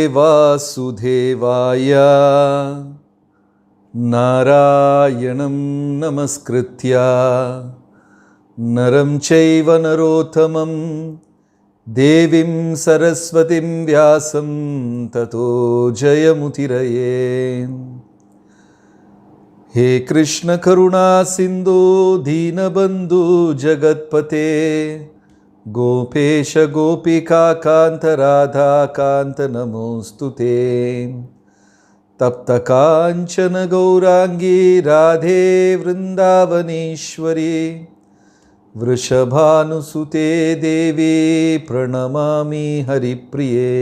वासुदेवाय नारायणं नमस्कृत्य नरं चैव नरोत्तमं देवीं सरस्वतीं व्यासं ततो जयमुदीरये। हे कृष्ण करुणा सिन्धु दीनबन्धु जगत्पते गोपेश गोपिका कांत राधा कांत नमोस्तुते। तप्त कांचन गौरांगी राधे वृंदावनेश्वरी वृषभानुसुते देवी प्रणमामि हरिप्रिये।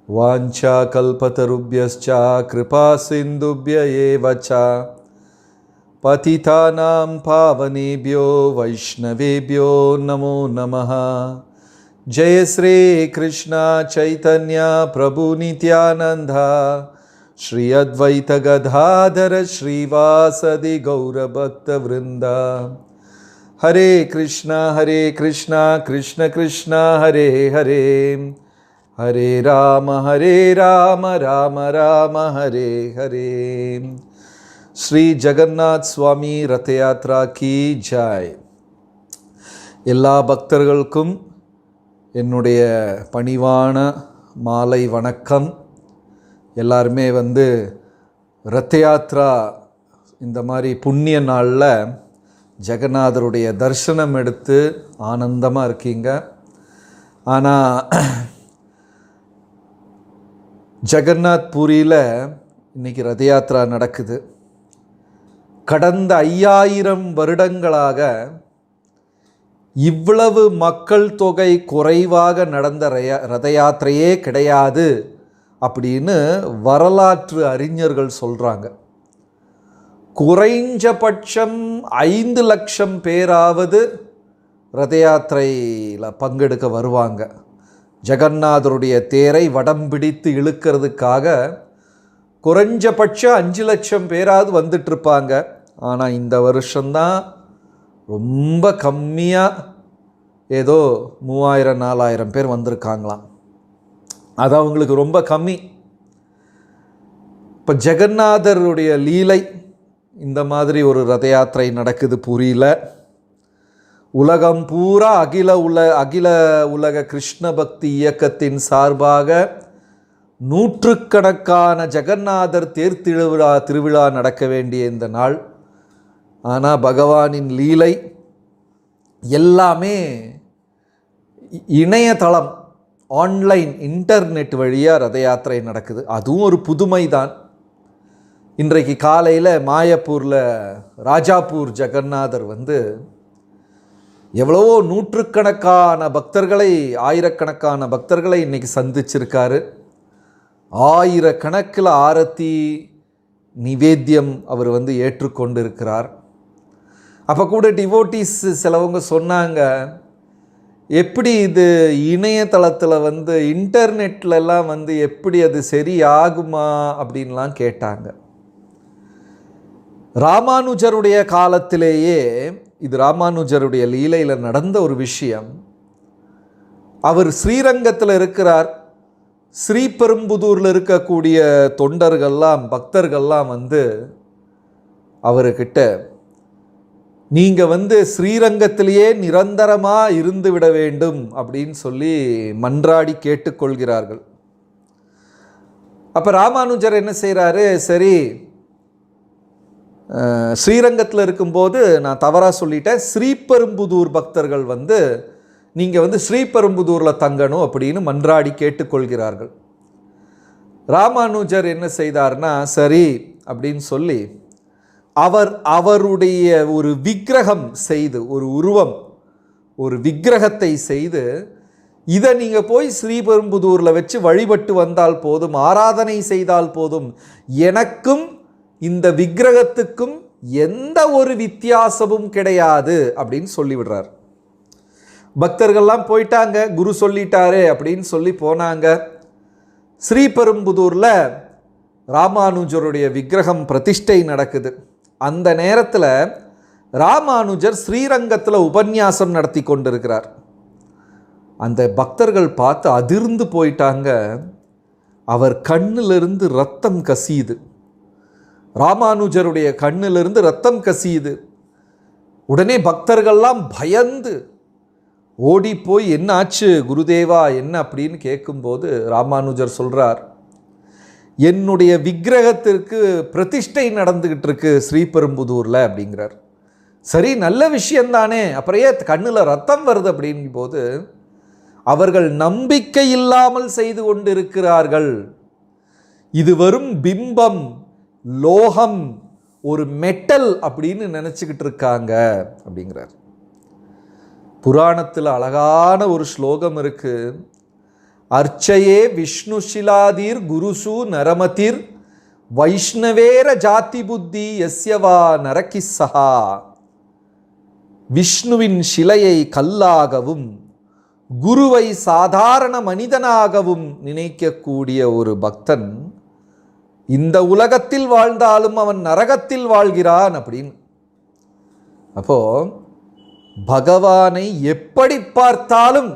वाञ्छाकल्पतरुभ्यश्च कृपा सिन्धुभ्य एव च पतितानां पावनेभ्यो वैष्णवेभ्यो नमो नमः। जय श्री कृष्ण चैतन्य प्रभु नित्यानंद श्री अद्वैत गदाधर श्रीवासदि गौरभक्तवृंद। हरे कृष्ण कृष्ण कृष्ण हरे हरे, हरे राम राम राम हरे हरे। ஸ்ரீ ஜகன்னாத் சுவாமி ரத யாத்ரா கி ஜாய். எல்லா பக்தர்களுக்கும் என்னுடைய பணிவான மாலை வணக்கம். எல்லாருமே ரத யாத்ரா இந்த மாதிரி புண்ணிய நாளில் ஜெகநாதருடைய தரிசனம் எடுத்து ஆனந்தமாக இருக்கீங்க. ஆனால் ஜெகநாத் பூரியில் இன்றைக்கி ரத யாத்ரா நடக்குது. கடந்த 5000 வருடங்களாக இவ்வளவு மக்கள் தொகை குறைவாக நடந்த ரத யாத்திரையே கிடையாது அப்படின்னு வரலாற்று அறிஞர்கள் சொல்கிறாங்க. குறைஞ்சபட்சம் 5 லட்சம் பேராவது ரத யாத்திரையில் பங்கெடுக்க வருவாங்க. ஜெகநாதருடைய தேரை வடம் பிடித்து இழுக்கிறதுக்காக குறைஞ்சபட்சம் 5 லட்சம் பேராவது வந்துட்டுருப்பாங்க. ஆனால் இந்த வருஷம்தான் ரொம்ப கம்மியாக ஏதோ 3000-4000 பேர் வந்திருக்காங்களாம். அது அவங்களுக்கு ரொம்ப கம்மி. இப்போ ஜெகநாதருடைய லீலை இந்த மாதிரி ஒரு ரத யாத்திரை நடக்குது பூரியில். உலகம் பூரா அகில உலக கிருஷ்ண பக்தி இயக்கத்தின் சார்பாக நூற்றுக்கணக்கான ஜெகநாதர் தேர் திருவிழா நடக்க வேண்டிய இந்த நாள். ஆனால் பகவானின் லீலை எல்லாமே இணையதளம், ஆன்லைன், இன்டர்நெட் வழியாக ரத யாத்திரை நடக்குது. அதுவும் ஒரு புதுமை தான். இன்றைக்கு காலையில் மாயப்பூரில் ராஜாப்பூர் ஜெகநாதர் எவ்வளவோ நூற்றுக்கணக்கான பக்தர்களை, ஆயிரக்கணக்கான பக்தர்களை இன்றைக்கி சந்திச்சிருக்காரு. ஆயிரக்கணக்கில் ஆரத்தி நிவேத்தியம் அவர் ஏற்றுக்கொண்டு இருக்கிறார். அப்போ கூட டிவோட்டிஸ் சிலவங்க சொன்னாங்க, எப்படி இது இணையதளத்தில் இன்டர்நெட்லலாம் எப்படி அது சரி ஆகுமா அப்படின்லாம் கேட்டாங்க. ராமானுஜருடைய காலத்திலேயே இது ராமானுஜருடைய லீலையில் நடந்த ஒரு விஷயம். அவர் ஸ்ரீரங்கத்தில் இருக்கிறார். ஸ்ரீபெரும்புதூரில் இருக்கக்கூடிய தொண்டர்கள்லாம், பக்தர்கள்லாம் அவர்கிட்ட, நீங்கள் ஸ்ரீரங்கத்திலேயே நிரந்தரமாக இருந்து விட வேண்டும் அப்படின்னு சொல்லி மன்றாடி கேட்டுக்கொள்கிறார்கள். அப்போ ராமானுஜர் என்ன செய்கிறாரு, சரி ஸ்ரீரங்கத்தில் இருக்கும்போது நான் தவறாக சொல்லிட்டேன், ஸ்ரீபெரும்புதூர் பக்தர்கள் நீங்கள் ஸ்ரீபெரும்புதூரில் தங்கணும் அப்படின்னு மன்றாடி கேட்டுக்கொள்கிறார்கள். ராமானுஜர் என்ன செய்தார்னா, சரி அப்படின்னு சொல்லி அவருடைய ஒரு விக்கிரகம் செய்து, ஒரு உருவம், ஒரு விக்கிரகத்தை செய்து, இதை நீங்கள் போய் ஸ்ரீபெரும்புதூரில் வச்சு வழிபட்டு வந்தால் போதும், ஆராதனை செய்தால் போதும், எனக்கும் இந்த விக்கிரகத்துக்கும் எந்த ஒரு வித்தியாசமும் கிடையாது அப்படின்னு சொல்லிவிடுறார். பக்தர்கள்லாம் போயிட்டாங்க, குரு சொல்லிட்டாரே அப்படின்னு சொல்லி போனாங்க. ஸ்ரீபெரும்புதூரில் ராமானுஜருடைய விக்கிரகம் பிரதிஷ்டை நடக்குது. அந்த நேரத்தில் ராமானுஜர் ஸ்ரீரங்கத்தில் உபன்யாசம் நடத்தி கொண்டிருக்கிறார். அந்த பக்தர்கள் பார்த்து அதிர்ந்து போயிட்டாங்க. அவர் கண்ணிலிருந்து ரத்தம் கசியுது, ராமானுஜருடைய கண்ணிலிருந்து ரத்தம் கசியுது. உடனே பக்தர்கள்லாம் பயந்து ஓடி போய் என்ன ஆச்சு குருதேவா என்ன அப்படின்னு கேட்கும்போது ராமானுஜர் சொல்கிறார், என்னுடைய விக்கிரகத்திற்கு பிரதிஷ்டை நடந்துக்கிட்டு இருக்கு ஸ்ரீபெரும்புதூரில் அப்படிங்கிறார். சரி, நல்ல விஷயந்தானே, அப்புறையே கண்ணில் ரத்தம் வருது அப்படிங்கும்போது, அவர்கள் நம்பிக்கை இல்லாமல் செய்து கொண்டிருக்கிறார்கள். இது வெறும் பிம்பம், லோகம், ஒரு மெட்டல் அப்படின்னு நினச்சிக்கிட்டு இருக்காங்க அப்படிங்கிறார். புராணத்தில் அழகான ஒரு ஸ்லோகம் இருக்கு. அர்ச்சையே விஷ்ணு சிலாதீர் குருசு நரமதிர் வைஷ்ணவேர ஜாதி புத்தி எஸ்யவா நரகிஸ்ஸஹா. விஷ்ணுவின் சிலையை கல்லாகவும் குருவை சாதாரண மனிதனாகவும் நினைக்கக்கூடிய ஒரு பக்தன் இந்த உலகத்தில் வாழ்ந்தாலும் அவன் நரகத்தில் வாழ்கிறான் அப்படின்னு. அப்போ பகவானை எப்படி பார்த்தாலும்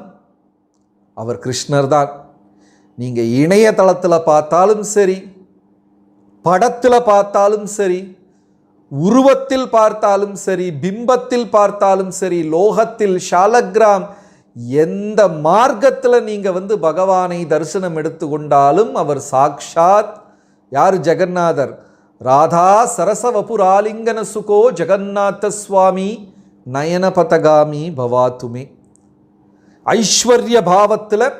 அவர் கிருஷ்ணர் தான். நீங்கள் இணையதளத்தில் பார்த்தாலும் சரி, படத்தில் பார்த்தாலும் சரி, உருவத்தில் பார்த்தாலும் சரி, பிம்பத்தில் பார்த்தாலும் சரி, லோகத்தில் ஷாலக்கிராம், எந்த மார்க்கத்தில் நீங்கள் பகவானை தரிசனம் எடுத்துக்கொண்டாலும் அவர் சாக்ஷாத் யார்? ஜெகநாதர். ராதா சரசவபுராலிங்கன சுகோ ஜெகநாத சுவாமி நயனபதகாமி பவாத்துமே. ஐஸ்வர்ய பாவத்தில்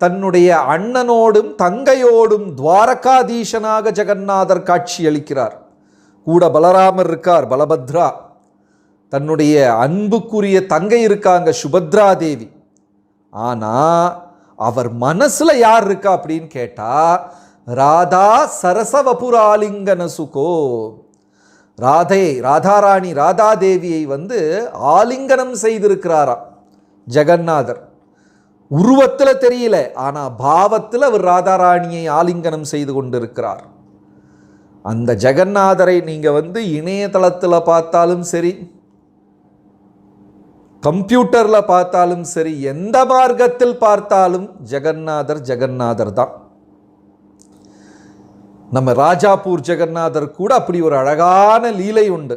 தன்னுடைய அண்ணனோடும் தங்கையோடும் துவாரகாதீசனாக ஜெகநாதர் காட்சி அளிக்கிறார். கூட பலராமர் இருக்கார், பலபத்ரா. தன்னுடைய அன்புக்குரிய தங்கை இருக்காங்க, சுபத்ரா தேவி. ஆனால் அவர் மனசில் யார் இருக்கா அப்படின்னு கேட்டால், ராதா சரசவபுராலிங்கன சுகோ. ராதாராணி ராதாதேவியை ஆலிங்கனம் செய்திருக்கிறாராம் ஜெகநாதர். உருவத்தில் தெரியல, ஆனால் பாவத்தில் அவர் ராதாராணியை ஆலிங்கனம் செய்து கொண்டிருக்கிறார். அந்த ஜெகநாதரை நீங்கள் இணையதளத்தில் பார்த்தாலும் சரி, கம்ப்யூட்டரில் பார்த்தாலும் சரி, எந்த மார்க்கத்தில் பார்த்தாலும் ஜெகநாதர் தான். நம்ம ராஜாப்பூர் ஜெகநாதர் கூட அப்படி ஒரு அழகான லீலை உண்டு.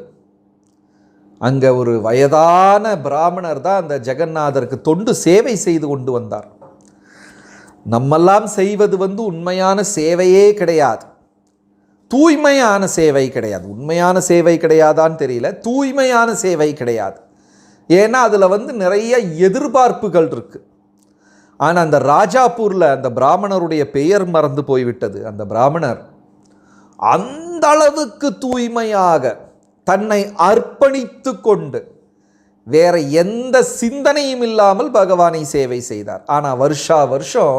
அங்கே ஒரு வயதான பிராமணர் தான் அந்த ஜெகநாதருக்கு தொண்டு சேவை செய்து கொண்டு வந்தார். நம்மெல்லாம் செய்வது உண்மையான சேவையே கிடையாது, தூய்மையான சேவை கிடையாது. உண்மையான சேவை கிடையாதான்னு தெரியல, தூய்மையான சேவை கிடையாது. ஏன்னா அதில் நிறைய எதிர்பார்ப்புகள் இருக்கு. ஆனால் அந்த ராஜாப்பூரில் அந்த பிராமணருடைய பெயர் மறந்து போய்விட்டது. அந்த பிராமணர் அந்த அளவுக்கு தூய்மையாக தன்னை அர்ப்பணித்து கொண்டு வேற எந்த சிந்தனையும் இல்லாமல் பகவானை சேவை செய்தார். ஆனால் வருஷம்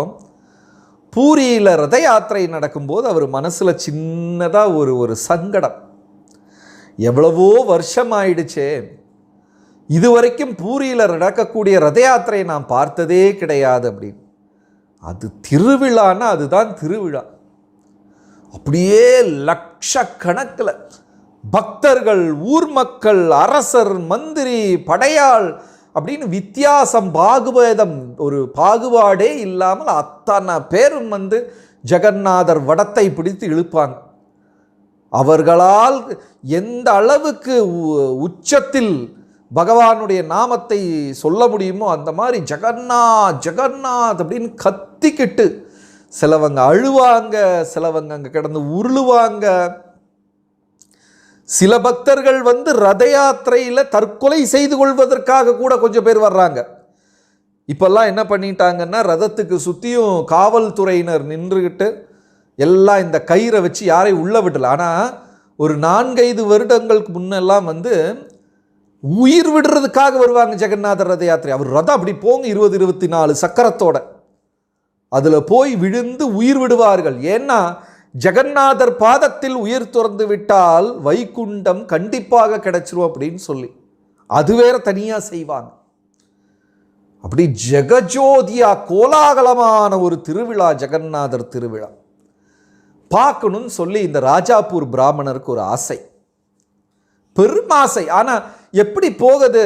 பூரியில் ரத யாத்திரை நடக்கும்போது அவர் மனசில் சின்னதாக ஒரு சங்கடம். எவ்வளவோ வருஷம் ஆயிடுச்சே, இதுவரைக்கும் பூரியில் நடக்கக்கூடிய ரத யாத்திரையை நான் பார்த்ததே கிடையாது அப்படின்னு. அது திருவிழான்னா அதுதான் திருவிழா. அப்படியே லட்சக்கணக்கில் பக்தர்கள், ஊர் மக்கள், அரசர், மந்திரி, படையாள் அப்படின்னு வித்தியாசம், பாகுபேதம், ஒரு பாகுபாடே இல்லாமல் அத்தனை பேரும் ஜெகநாதர் வடத்தை பிடித்து இழுப்பாங்க. அவர்களால் எந்த அளவுக்கு உச்சத்தில் பகவானுடைய நாமத்தை சொல்ல முடியுமோ அந்த மாதிரி ஜெகநாத் அப்படின்னு கத்திக்கிட்டு சிலவங்க அழுவாங்க, சிலவங்க அங்கே கிடந்து உருளுவாங்க. சில பக்தர்கள் ரத யாத்திரையில் தற்கொலை செய்து கொள்வதற்காக கூட கொஞ்சம் பேர் வர்றாங்க. இப்பெல்லாம் என்ன பண்ணிட்டாங்கன்னா, ரதத்துக்கு சுற்றியும் காவல்துறையினர் நின்றுக்கிட்டு எல்லாம் இந்த கயிறை வச்சு யாரையும் உள்ள விடல. ஆனால் ஒரு 4-5 வருடங்களுக்கு முன்னெல்லாம் உயிர் விடுறதுக்காக வருவாங்க ஜெகநாதர் ரத யாத்திரை. அவர் ரதம் அப்படி போங்க 20-24 சக்கரத்தோட அதில் போய் விழுந்து உயிர் விடுவார்கள். ஏன்னா ஜெகநாதர் பாதத்தில் உயிர் துறந்து விட்டால் வைகுண்டம் கண்டிப்பாக கிடைச்சிரும் அப்படின்னு சொல்லி அது வேற தனியாக செய்வாங்க. அப்படி ஜெகஜோதியா கோலாகலமான ஒரு திருவிழா, ஜெகநாதர் திருவிழா பார்க்கணும்னு சொல்லி இந்த ராஜாப்பூர் பிராமணருக்கு ஒரு ஆசை, பெரும் ஆசை. ஆனால் எப்படி போகுது?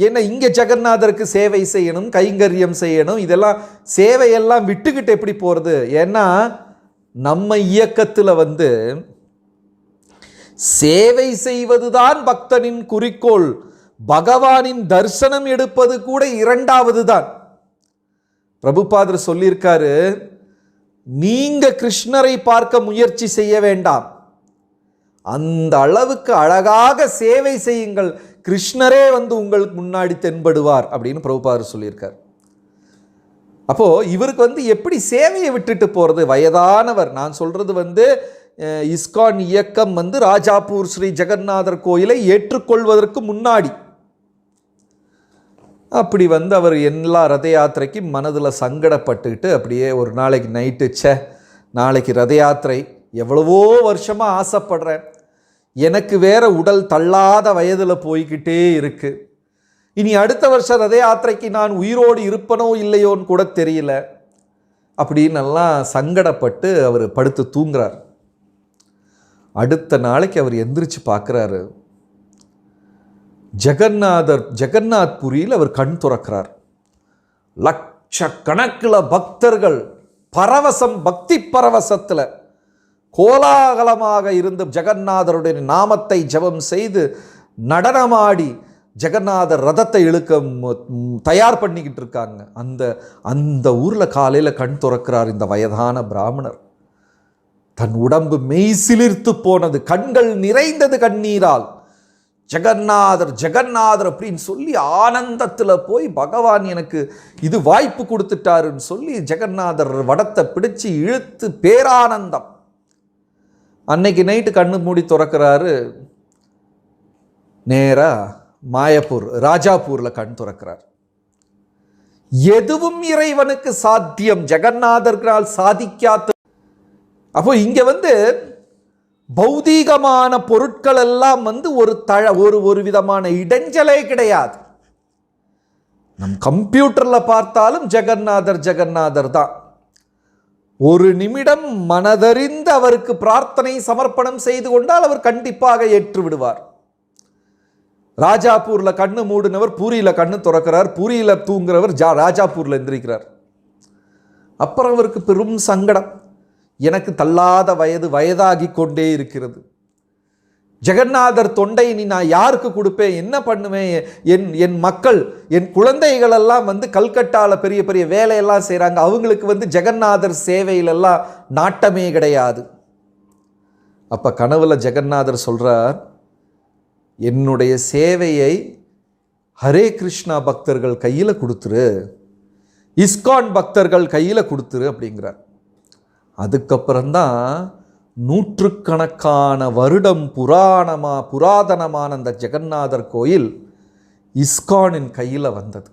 ஏன்னா இங்கே ஜெகநாதருக்கு சேவை செய்யணும், கைங்கரியம் செய்யணும், இதெல்லாம் சேவையெல்லாம் விட்டுக்கிட்டு எப்படி போகிறது? ஏன்னா நம்ம இயக்கத்தில் வந்து சேவை செய்வதுதான் பக்தனின் குறிக்கோள். பகவானின் தரிசனம் எடுப்பது கூட இரண்டாவது தான். பிரபுபாதர் சொல்லியிருக்காரு, நீங்க கிருஷ்ணரை பார்க்க முயற்சி செய்ய வேண்டாம், அந்த அளவுக்கு அழகாக சேவை செய்யுங்கள், கிருஷ்ணரே வந்து உங்களுக்கு முன்னாடி தென்படுவார் அப்படின்னு பிரபுபாதர் சொல்லியிருக்கார். அப்போ இவருக்கு வந்து எப்படி சேவையை விட்டுட்டு போறது? வயதானவர். நான் சொல்றது வந்து இஸ்கான் இயக்கம் வந்து ராஜாப்பூர் ஸ்ரீ ஜெகநாதர் கோயிலை ஏற்றுக்கொள்வதற்கு முன்னாடி அப்படி வந்து அவர் எல்லா ரத யாத்திரைக்கு மனதில் சங்கடப்பட்டுக்கிட்டு அப்படியே ஒரு நாளைக்கு நைட்டு, நாளைக்கு ரத யாத்திரை, எவ்வளவோ வருஷமாக ஆசைப்படுறேன், எனக்கு வேற உடல் தள்ளாத வயதில் போய்கிட்டே இருக்கு, இனி அடுத்த வருஷம் ரத யாத்திரைக்கு நான் உயிரோடு இருப்பனோ இல்லையோன்னு கூட தெரியல அப்படின்னு எல்லாம் சங்கடப்பட்டு அவர் படுத்து தூங்குறார். அடுத்த நாளைக்கு அவர் எந்திரிச்சு பார்க்குறாரு, ஜெகநாத் புரியில் அவர் கண் துறக்கிறார். லட்சக்கணக்கில் பக்தர்கள் பரவசம், பக்தி பரவசத்தில் கோலாகலமாக இருந்த ஜெகநாதருடைய நாமத்தை ஜெபம் செய்து நடனமாடி ஜெகநாதர் ரதத்தை இழுக்க தயார் பண்ணிக்கிட்டு இருக்காங்க. அந்த ஊரில் காலையில் கண் துறக்கிறார் இந்த வயதான பிராமணர். தன் உடம்பு மெய் சிலிர்த்து போனது, கண்கள் நிறைந்தது கண்ணீரால். ஜெகநாதர் ஜெகநாதர் அப்படின்னு சொல்லி ஆனந்தத்தில் போய் பகவான் எனக்கு இது வாய்ப்பு கொடுத்துட்டாருன்னு சொல்லி ஜெகநாதர் வடத்தை பிடிச்சு இழுத்து பேரானந்தம். அன்னைக்கு நைட்டு கண்ணு மூடி துறக்கிறாரு, நேரா மாயப்பூர் ராஜாப்பூரில் கண் துறக்கிறார். எதுவும் இறைவனுக்கு சாத்தியம், ஜெகநாதர்களால் சாதிக்காத. அப்போ இங்க வந்து பௌதீகமான பொருட்கள் எல்லாம் வந்து ஒரு விதமான இடைஞ்சலே கிடையாது. நம் கம்ப்யூட்டர்ல பார்த்தாலும் ஜெகநாதர் தான். ஒரு நிமிடம் மனதறிந்து அவருக்கு பிரார்த்தனை சமர்ப்பணம் செய்து கொண்டால் அவர் கண்டிப்பாக ஏற்று விடுவார். ராஜாப்பூர்ல கண்ணு மூடினவர் பூரியில கண்ணு துறக்கிறார், பூரியில தூங்குறவர் ராஜாப்பூர்ல எந்திரிக்கிறார். அப்புறம் அவருக்கு பெரும் சங்கடம், எனக்கு தள்ளாத வயதாகி கொண்டே இருக்கிறது, ஜெகநாதர் தொண்டை நீ நான் யாருக்கு கொடுப்பேன், என்ன பண்ணுவேன், என் மக்கள் என் குழந்தைகள் எல்லாம் வந்து கல்கட்டாவில் பெரிய பெரிய வேலையெல்லாம் செய்கிறாங்க, அவங்களுக்கு வந்து ஜெகநாதர் சேவையிலெல்லாம் நாட்டமே கிடையாது. அப்போ கனவுல ஜெகநாதர் சொல்கிறார், என்னுடைய சேவையை ஹரே கிருஷ்ணா பக்தர்கள் கையில் கொடுத்துரு, இஸ்கான் பக்தர்கள் கையில் கொடுத்துரு அப்படிங்கிறார். அதுக்கப்புறம்தான் நூற்றுக்கணக்கான வருடம் புராதனமான அந்த ஜெகநாதர் கோயில் இஸ்கானின் கையில் வந்தது.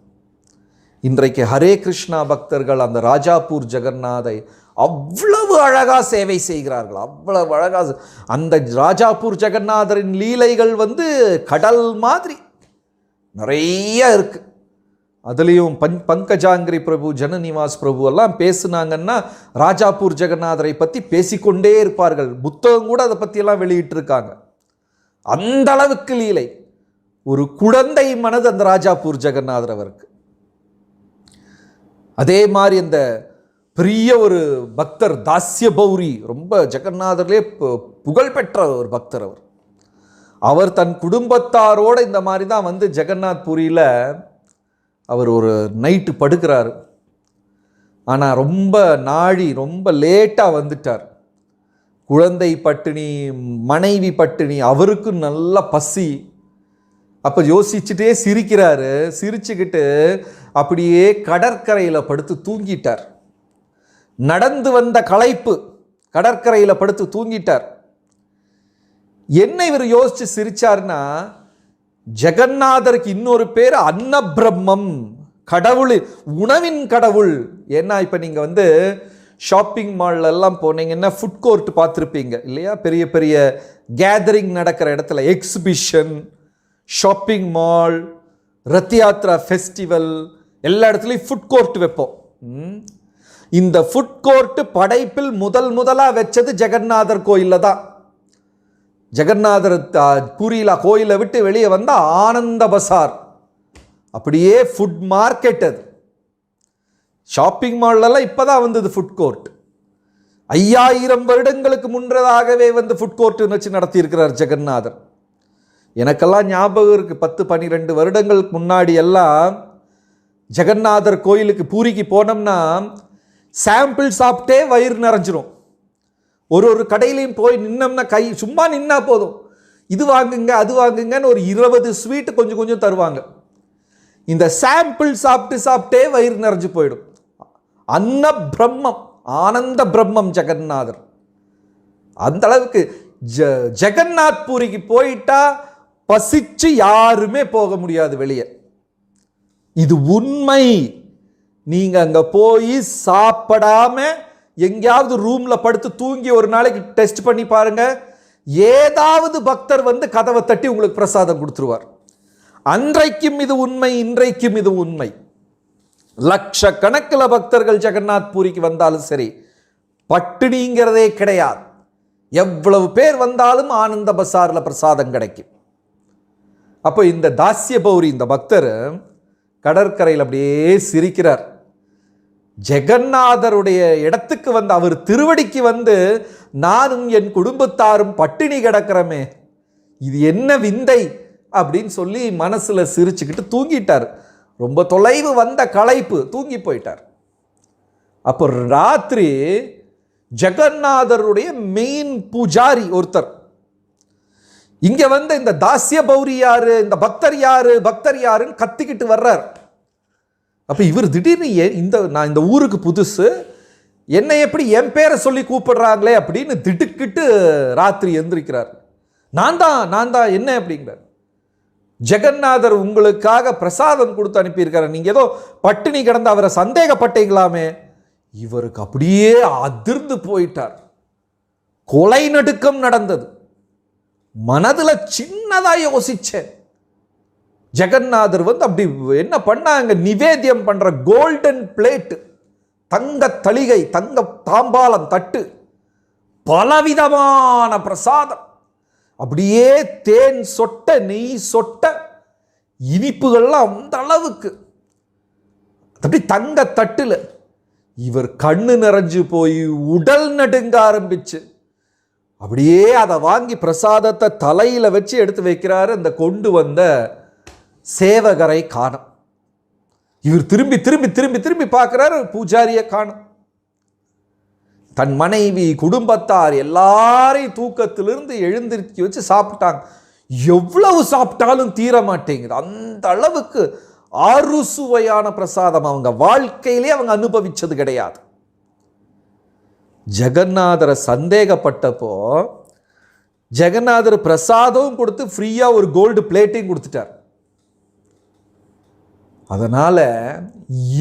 இன்றைக்கு ஹரே கிருஷ்ணா பக்தர்கள் அந்த ராஜாப்பூர் ஜெகநாதை அவ்வளவு அழகாக சேவை செய்கிறார்கள், அவ்வளவு அழகாக. அந்த ராஜாப்பூர் ஜெகநாதரின் லீலைகள் வந்து கடல் மாதிரி நிறைய இருக்கு. அதுலேயும் பங்கஜாங்கிரி பிரபு, ஜனநிவாஸ் பிரபு எல்லாம் பேசுனாங்கன்னா ராஜாப்பூர் ஜெகநாதரை பற்றி பேசிக்கொண்டே இருப்பார்கள். புத்தகம் கூட அதை பற்றியெல்லாம் வெளியிட்டிருக்காங்க. அந்த அளவுக்கு லீலை. ஒரு குழந்தை மனது அந்த ராஜாப்பூர் ஜெகநாதர் அவருக்கு. அதே மாதிரி அந்த பெரிய ஒரு பக்தர் தாஸ்ய பௌரி, ரொம்ப ஜெகநாதர்லே புகழ்பெற்ற ஒரு பக்தர் அவர் தன் குடும்பத்தாரோடு இந்த மாதிரி தான் வந்து ஜெகநாத் பூரியில் அவர் ஒரு நைட்டு படுக்கிறாரு. ஆனால் ரொம்ப நாழி, ரொம்ப லேட்டாக வந்துட்டார். குழந்தை பட்டினி, மனைவி பட்டினி, அவருக்கு நல்ல பசி. அப்போ யோசிச்சுட்டே சிரிக்கிறாரு. சிரிச்சுக்கிட்டு அப்படியே கடற்கரையில் படுத்து தூங்கிட்டார். நடந்து வந்த களைப்பு, கடற்கரையில் படுத்து தூங்கிட்டார். என்ன இவர் யோசிச்சு சிரிச்சார்னா, ஜெகநாதருக்கு இன்னொரு பேர் அன்னபிரம்மம், கடவுள், உணவின் கடவுள். ஏன்னா இப்போ நீங்கள் வந்து ஷாப்பிங் மால் எல்லாம் போனீங்கன்னா ஃபுட் கோர்ட் பார்த்துருப்பீங்க இல்லையா? பெரிய பெரிய கேதரிங் நடக்கிற இடத்துல எக்ஸிபிஷன், ஷாப்பிங் மால், ரத் யாத்ரா ஃபெஸ்டிவல், எல்லா இடத்துலையும் ஃபுட் கோர்ட் வைப்போம். இந்த ஃபுட் கோர்ட் படைப்பில் முதலாக வச்சது ஜெகநாதர் கோயிலில் தான். ஜெகநாதர் பூரியில கோயிலை விட்டு வெளியே வந்தால் ஆனந்த பசார், அப்படியே ஃபுட் மார்க்கெட். அது ஷாப்பிங் மால்லாம் இப்போதான் வந்தது ஃபுட் கோர்ட். 5000 வருடங்களுக்கு முன்னதாகவே வந்து ஃபுட் கோர்ட் வச்சு நடத்தியிருக்கிறார் ஜெகநாதர். எனக்கெல்லாம் ஞாபகம் இருக்குது, 10-12 வருடங்களுக்கு முன்னாடி எல்லாம் ஜெகநாதர் கோயிலுக்கு பூரிக்கு போனோம்னா சாம்பிள் சாப்பிட்டே வயிறு நிறைஞ்சிரும். ஒரு கடையிலையும் போய் நின்னோம்னா சும்மா நின்னா போதும், இது வாங்குங்க அது வாங்குங்கன்னு ஒரு 20 ஸ்வீட்டு கொஞ்சம் கொஞ்சம் தருவாங்க. இந்த சாம்பிள் சாப்பிட்டே வயிறு நிறைஞ்சு போயிடும். அன்ன பிரம்மம், ஆனந்த பிரம்மம் ஜெகநாதர். அந்த அளவுக்கு ஜெகநாத் பூரிக்கு போயிட்டா பசிச்சு யாருமே போக முடியாது வெளியே. இது உண்மை. நீங்க அங்க போய் சாப்பிடாம எங்கேயாவது ரூம்ல படுத்து தூங்கி ஒரு நாளைக்கு டெஸ்ட் பண்ணி பாருங்க, ஏதாவது பக்தர் வந்து கதவை தட்டி உங்களுக்கு பிரசாதம் கொடுத்துருவார். அன்றைக்கும் இது உண்மை, இன்றைக்கும் இது உண்மை. லட்சக்கணக்கில் பக்தர்கள் ஜெகநாத் பூரிக்கு வந்தாலும் சரி, பட்டினிங்கிறதே கிடையாது. எவ்வளவு பேர் வந்தாலும் ஆனந்த பசார்ல பிரசாதம் கிடைக்கும். அப்போ இந்த தாஸ்ய பௌரி, இந்த பக்தர் கடற்கரையில் அப்படியே சிரிக்கிறார். ஜெகநாதருடைய இடத்துக்கு வந்து, அவர் திருவடிக்கு வந்து, நானும் என் குடும்பத்தாரும் பட்டினி கிடக்கிறமே, இது என்ன விந்தை அப்படின்னு சொல்லி மனசுல சிரிச்சுக்கிட்டு தூங்கிட்டார். ரொம்ப தொலைவு வந்த களைப்பு, தூங்கி போயிட்டார். அப்போ ராத்திரி ஜெகநாதருடைய மெயின் பூஜாரி ஒருத்தர் இங்க வந்து இந்த தாஸ்ய பௌரி யாரு, இந்த பக்தர் யாரு, பக்தர் யாருன்னு கத்திக்கிட்டு வர்றார். அப்ப இவர் திடீர்னு நான் இந்த ஊருக்கு புதுசு, என்னை எப்படி என் பேரை சொல்லி கூப்பிடுறாங்களே அப்படின்னு திடுக்கிட்டு ராத்திரி எந்திரிக்கிறார். நான் தான் என்ன அப்படிங்கிறார். ஜெகநாதர் உங்களுக்காக பிரசாதம் கொடுத்து அனுப்பியிருக்காரு, நீங்க ஏதோ பட்டினி கிடந்து அவரை சந்தேகப்பட்டீங்களாமே. இவருக்கு அப்படியே அதிர்ந்து போயிட்டார். கொலை நடுக்கம் நடந்தது. மனதுல சின்னதா யோசிச்சேன். ஜெகநாதர் வந்து அப்படி என்ன பண்ணாங்க, நிவேத்தியம் பண்ற கோல்டன் பிளேட், தங்க தளிகை, தங்க தாம்பாலம் தட்டு, பலவிதமான பிரசாதம், அப்படியே தேன் சொட்ட, நெய் சொட்ட, இனிப்புகள்லாம் அந்த அளவுக்கு, அப்படி தங்க தட்டுல. இவர் கண்ணு நிறைஞ்சு போய் உடல் நடுங்க ஆரம்பிச்சு அப்படியே அதை வாங்கி பிரசாதத்தை தலையில வச்சு எடுத்து வைக்கிறாரு. அந்த கொண்டு வந்த சேவகரை காணோம். இவர் திரும்பி திரும்பி திரும்பி திரும்பி பார்க்கிறாரு, பூஜாரியை காணோம். தன் மனைவி, குடும்பத்தார் எல்லாரையும் தூக்கத்திலிருந்து எழுந்திருக்கி வச்சு சாப்பிட்டாங்க. எவ்வளவு சாப்பிட்டாலும் தீர மாட்டேங்குது. அந்த அளவுக்கு அறுசுவையான பிரசாதம் அவங்க வாழ்க்கையிலே அவங்க அனுபவிச்சது கிடையாது. ஜெகநாதரை சந்தேகப்பட்டப்போ ஜெகநாதர் பிரசாதம் கொடுத்து ஃப்ரீயா ஒரு கோல்டு பிளேட்டையும் கொடுத்துட்டார். அதனால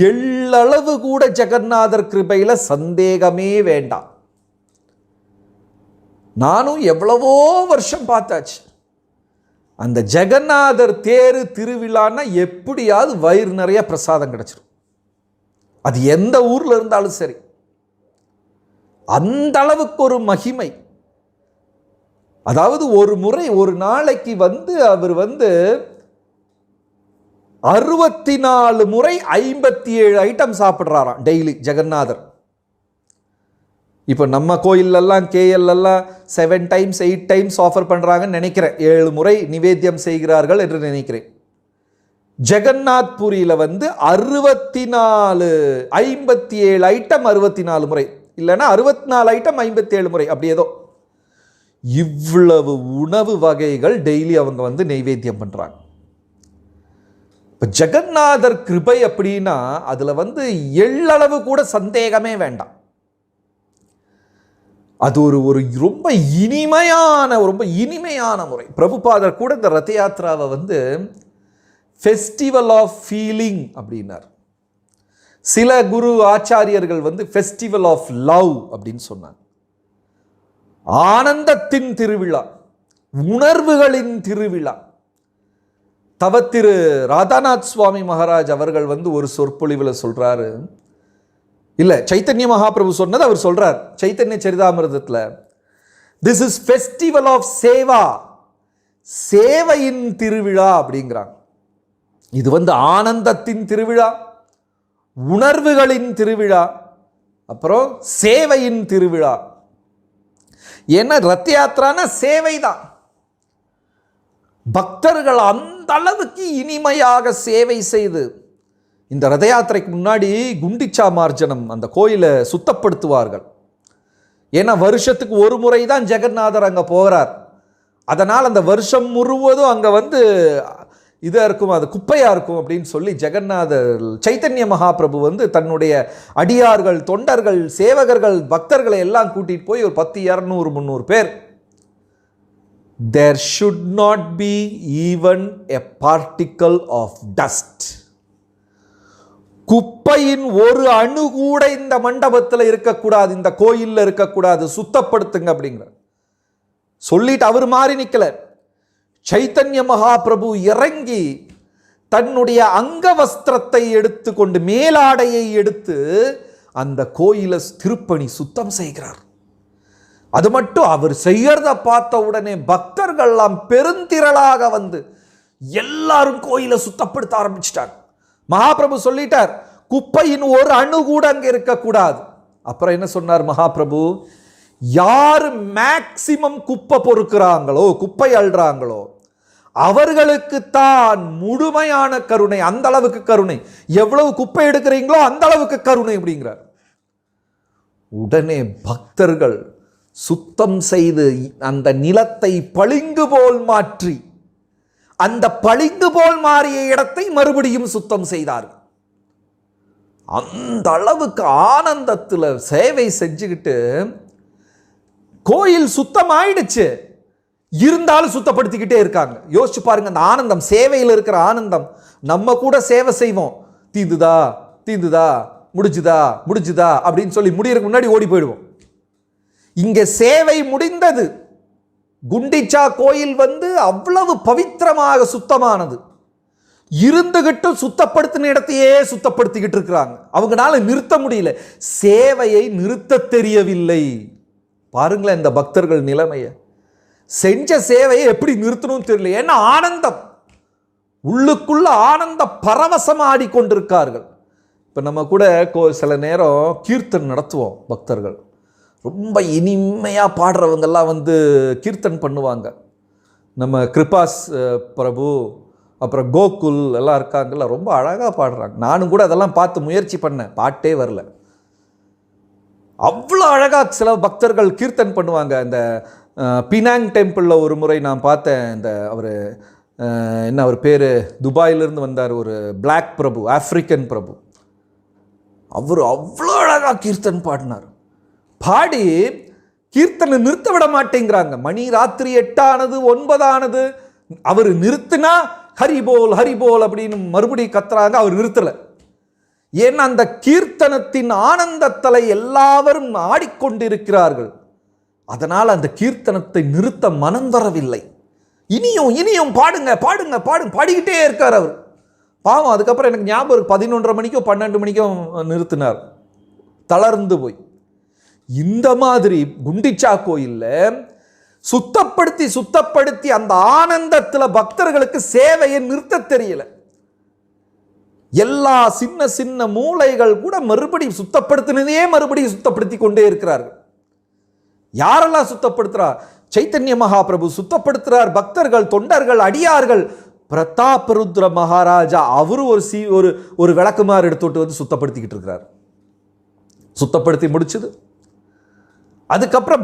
எள்ளளவு கூட ஜெகநாதர் கிருபையில சந்தேகமே வேண்டாம். நானும் எவ்வளவோ வருஷம் பார்த்தாச்சு. அந்த ஜெகநாதர் தேரு திருவிழான்னா எப்படியாவது வயிறு நிறைய பிரசாதம் கிடைச்சிடும். அது எந்த ஊர்ல இருந்தாலும் சரி. அந்த அளவுக்கு ஒரு மகிமை. அதாவது ஒரு முறை ஒரு நாளைக்கு வந்து அவர் வந்து 64 முறை 57 ஐட்டம் சாப்பிட்றாராம் டெய்லி ஜெகநாதர். இப்போ நம்ம கோயிலெல்லாம் கேஎல்லாம் 7 டைம்ஸ் 8 டைம்ஸ் ஆஃபர் பண்ணுறாங்கன்னு நினைக்கிறேன். 7 முறை நிவேத்தியம் செய்கிறார்கள் என்று நினைக்கிறேன். ஜெகநாத் பூரியில் வந்து 64 57 ஐட்டம் 64 முறை, இல்லைன்னா 64 ஐட்டம் 57 முறை, அப்படி ஏதோ இவ்வளவு உணவு வகைகள் டெய்லி அவங்க வந்து நைவேத்தியம் பண்றாங்க. இப்போ ஜெகநாதர் கிருபை அப்படின்னா அதுல வந்து எள்ளளவு கூட சந்தேகமே வேண்டாம். அது ஒரு ரொம்ப இனிமையான முறை. பிரபுபாதர் கூட இந்த ரத யாத்திராவை வந்து ஃபெஸ்டிவல் ஆஃப் ஃபீலிங் அப்படின்னார். சில குரு ஆச்சாரியர்கள் வந்து ஃபெஸ்டிவல் ஆஃப் லவ் அப்படின்னு சொன்னாங்க. ஆனந்தத்தின் திருவிழா, உணர்வுகளின் திருவிழா. தவத்திரு ராதாநாத் சுவாமி மகாராஜ் அவர்கள் வந்து ஒரு சொற்பொழிவில் சொல்றாரு, இல்ல சைத்தன்ய மகாபிரபு சொன்னது அவர் சொல்றார் சைத்தன்ய சரிதாமிரதத்தில், this is festival of seva, சேவையின் திருவிழா அப்படிங்கிறாங்க. இது ஆனந்தத்தின் திருவிழா, உணர்வுகளின் திருவிழா, அப்புறம் சேவையின் திருவிழா. ஏன்னா ரத்த யாத்திரான சேவை தான். பக்தர்கள் அந்த அளவுக்கு இனிமையாக சேவை செய்து, இந்த ரத யாத்திரைக்கு முன்னாடி குண்டிச்சா மார்ஜனம் அந்த கோயிலை சுத்தப்படுத்துவார்கள். ஏன்னா வருஷத்துக்கு ஒரு முறை தான் ஜெகநாதர் அங்கே போகிறார். அதனால் அந்த வருஷம் முழுவதும் அங்கே இதாக இருக்கும், அது குப்பையாக இருக்கும் அப்படின்னு சொல்லி ஜெகநாதர் சைத்தன்ய மகாபிரபு தன்னுடைய அடியார்கள், தொண்டர்கள், சேவகர்கள், பக்தர்களை எல்லாம் கூட்டிகிட்டு போய் ஒரு 10, 200, 300 பேர், there should not be even a particle of dust. குப்பையின் ஒரு அணு கூட இந்த மண்டபத்தில் இருக்கக்கூடாது, இந்த கோயிலில் இருக்கக்கூடாது, சுத்தப்படுத்துங்க அப்படிங்கிற சொல்லிட்டு அவர் மாறி நிற்கல. சைத்தன்ய மகாபிரபு இறங்கி தன்னுடைய அங்க வஸ்திரத்தை எடுத்துக்கொண்டு, மேலாடையை எடுத்து அந்த கோயிலை திருப்பணி சுத்தம் செய்கிறார். அது மட்டும் அவர் செய்யறத பார்த்த உடனே பக்தர்கள்லாம் பெருந்திரளாக எல்லாரும் கோயிலை சுத்தப்படுத்த ஆரம்பிச்சிட்டாங்க. மகாபிரபு சொல்லிட்டார், குப்பையின் ஒரு அணு கூட அங்கே இருக்கக்கூடாது. அப்புறம் என்ன சொன்னார் மகாபிரபு? யாரு மேக்சிமம் குப்பை பொறுக்கிறாங்களோ, குப்பை அள்ளுறாங்களோ, அவர்களுக்கு தான் முழுமையான கருணை. அந்த அளவுக்கு கருணை, எவ்வளவு குப்பை எடுக்கிறீங்களோ அந்த அளவுக்கு கருணை அப்படிங்கிறார். உடனே பக்தர்கள் சுத்தம் செய்து அந்த நிலத்தை பளிங்கு போல் மாற்றி, அந்த பளிங்கு போல் மாறிய இடத்தை மறுபடியும் சுத்தம் செய்தார்கள். அந்த அளவுக்கு ஆனந்தத்தில் சேவை செஞ்சுக்கிட்டு கோயில் சுத்தம் ஆயிடுச்சு, இருந்தாலும் சுத்தப்படுத்திக்கிட்டே இருக்காங்க. யோசிச்சு பாருங்க அந்த ஆனந்தம், சேவையில் இருக்கிற ஆனந்தம். நம்ம கூட சேவை செய்வோம், தீந்துதா தீந்துதா, முடிஞ்சுதா முடிஞ்சுதா அப்படின்னு சொல்லி முடியறதுக்கு முன்னாடி ஓடி போயிடுவோம். இங்க சேவை முடிந்தது. குண்டிச்சா கோயில் அவ்வளவு பவித்திரமாக சுத்தமானது. இருந்துகிட்டு சுத்தப்படுத்தின இடத்தையே சுத்தப்படுத்திக்கிட்டு இருக்கிறாங்க. அவங்களால நிறுத்த முடியல, சேவையை நிறுத்த தெரியவில்லை. பாருங்களேன் இந்த பக்தர்கள் நிலைமையை. செஞ்ச சேவையை எப்படி நிறுத்தணும் தெரியல. ஏன்னா ஆனந்தம், உள்ளுக்குள்ள ஆனந்த பரவசம் ஆடிக்கொண்டிருக்கார்கள். இப்போ நம்ம கூட சில நேரம் கீர்த்தன் நடத்துவோம். பக்தர்கள் ரொம்ப இனிமையாக பாடுறவங்கெல்லாம் கீர்த்தன் பண்ணுவாங்க. நம்ம கிருபாஸ் பிரபு, அப்புறம் கோகுல் எல்லாம் இருக்காங்கல்ல, ரொம்ப அழகாக பாடுறாங்க. நானும் கூட அதெல்லாம் பார்த்து முயற்சி பண்ணேன், பாட்டே வரல. அவ்வளோ அழகாக சில பக்தர்கள் கீர்த்தன் பண்ணுவாங்க. இந்த பினாங் டெம்பிளில் ஒரு முறை நான் பார்த்தேன். இந்த அவர் பேர், துபாயிலிருந்து வந்தார் ஒரு பிளாக் பிரபு, ஆப்பிரிக்கன் பிரபு. அவர் அவ்வளோ அழகாக கீர்த்தன் பாடினார். பாடி கீர்த்தனை நிறுத்த விட மாட்டேங்கிறாங்க. மணி ராத்திரி 8 ஆனது 9 ஆனது. அவர் நிறுத்தினா ஹரிபோல் ஹரிபோல் அப்படின்னு மறுபடியும் கத்துறாங்க. அவர் நிறுத்தலை. ஏன்னா அந்த கீர்த்தனத்தின் ஆனந்தத்தலை எல்லாரும் ஆடிக்கொண்டிருக்கிறார்கள். அதனால் அந்த கீர்த்தனத்தை நிறுத்த மனம் வரவில்லை. இனியும் இனியும் பாடுங்க பாடுங்க பாடுங்க, பாடிக்கிட்டே இருக்கார் அவர். பாவம். அதுக்கப்புறம் எனக்கு ஞாபகம் 11:30 மணிக்கோ 12 மணிக்கோ நிறுத்தினார், தளர்ந்து போய். இந்த மாதிரி குண்டிச்சா கோயிலில் சுத்தப்படுத்தி சுத்தப்படுத்தி அந்த ஆனந்தத்தில் பக்தர்களுக்கு சேவையை நிறுத்த தெரியல. எல்லா சின்ன சின்ன மூளைகள் கூட மறுபடியும் சுத்தப்படுத்தினதையே மறுபடியும் சுத்தப்படுத்தி கொண்டே இருக்கிறார்கள். யாரெல்லாம் சுத்தப்படுத்துறார்? சைத்தன்ய மகாபிரபு சுத்தப்படுத்துறார். பக்தர்கள், தொண்டர்கள், அடியார்கள். பிரதாபருத்ர மகாராஜா அவரு ஒரு விளக்குமாறு எடுத்துட்டு சுத்தப்படுத்திக்கிட்டு இருக்கிறார். சுத்தப்படுத்தி முடிச்சது. அதுக்கப்புறம்